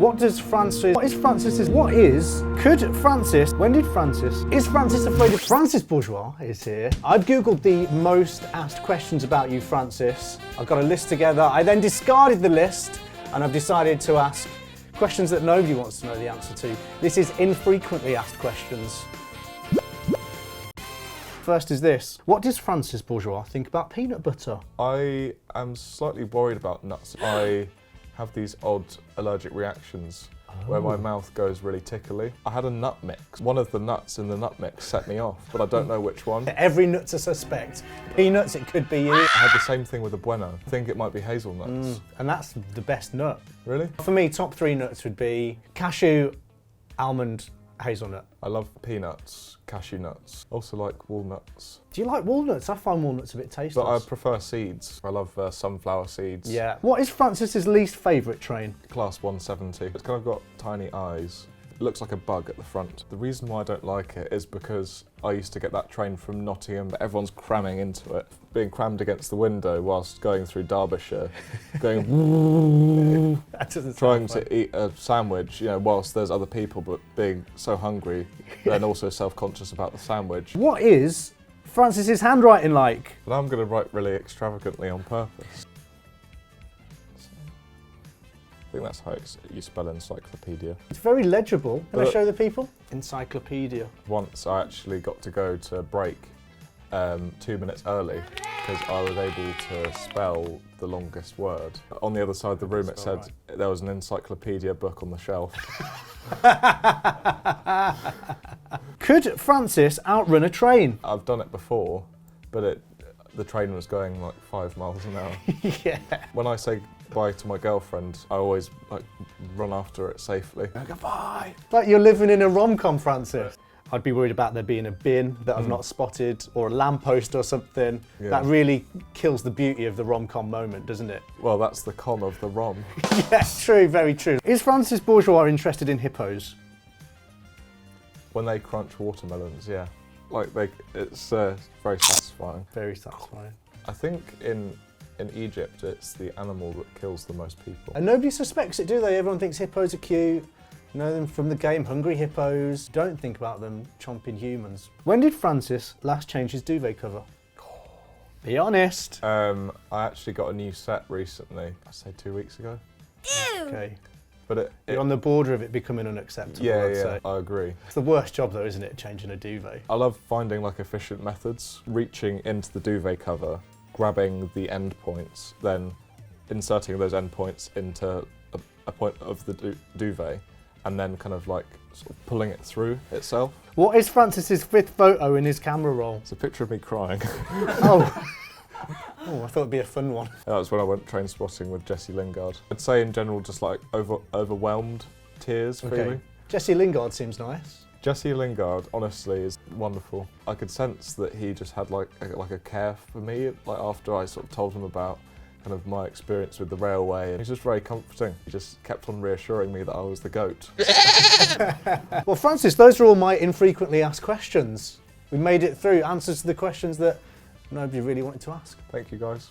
What is Francis, when did Francis, is Francis afraid of, Francis Bourgeois is here. I've Googled the most asked questions about you, Francis. I've got a list together. I then discarded the list and I've decided to ask questions that nobody wants to know the answer to. This is infrequently asked questions. First is this. What does Francis Bourgeois think about peanut butter? I am slightly worried about nuts. I have these odd allergic reactions where my mouth goes really tickly. I had a nut mix. One of the nuts in the nut mix set me off, but I don't know which one. Every nut's a suspect. Peanuts, it could be you. I had the same thing with the Bueno. I think it might be hazelnuts. And that's the best nut. Really? For me, top 3 nuts would be cashew, almond, hazelnut. I love peanuts, cashew nuts. Also like walnuts. Do you like walnuts? I find walnuts a bit tasteless. But I prefer seeds. I love sunflower seeds. Yeah. What is Francis's least favourite train? Class 170. It's kind of got tiny eyes. It looks like a bug at the front. The reason why I don't like it is because I used to get that train from Nottingham, but everyone's cramming into it. Being crammed against the window whilst going through Derbyshire, going trying to eat a sandwich, you know, whilst there's other people, but being so hungry, then also self-conscious about the sandwich. What is Francis's handwriting like? But I'm going to write really extravagantly on purpose. I think that's how you spell encyclopedia. It's very legible. Can I show the people? Encyclopedia. Once I actually got to go to break 2 minutes early because I was able to spell the longest word. On the other side of the room it said there was an encyclopedia book on the shelf. Could Francis outrun a train? I've done it before, but the train was going like 5 miles an hour. Yeah. When I say bye to my girlfriend, I always like run after it safely. Goodbye. Like you're living in a rom-com, Francis. I'd be worried about there being a bin that I've not spotted or a lamppost or something. Yeah. That really kills the beauty of the rom-com moment, doesn't it? Well, that's the con of the rom. Yeah, true, very true. Is Francis Bourgeois interested in hippos? When they crunch watermelons, yeah. Like it's very satisfying. Very satisfying. I think in Egypt, it's the animal that kills the most people. And nobody suspects it, do they? Everyone thinks hippos are cute. You know them from the game Hungry Hippos. Don't think about them chomping humans. When did Francis last change his duvet cover? Be honest. I actually got a new set recently. I'd say 2 weeks ago. Ew. Okay. But you're on the border of it becoming unacceptable, I'd say. I agree. It's the worst job though, isn't it, changing a duvet? I love finding like efficient methods. Reaching into the duvet cover, grabbing the end points, then inserting those end points into a point of the duvet, and then kind of like sort of pulling it through itself. What is Francis's 5th photo in his camera roll? It's a picture of me crying. Oh. Oh, I thought it'd be a fun one. That was when I went train spotting with Jesse Lingard. I'd say in general just like overwhelmed tears feeling. Jesse Lingard seems nice. Jesse Lingard, honestly, is wonderful. I could sense that he just had like a care for me, like after I sort of told him about kind of my experience with the railway. And he's just very comforting. He just kept on reassuring me that I was the goat. Well, Francis, those are all my infrequently asked questions. We made it through answers to the questions that nobody really wanted to ask. Thank you, guys.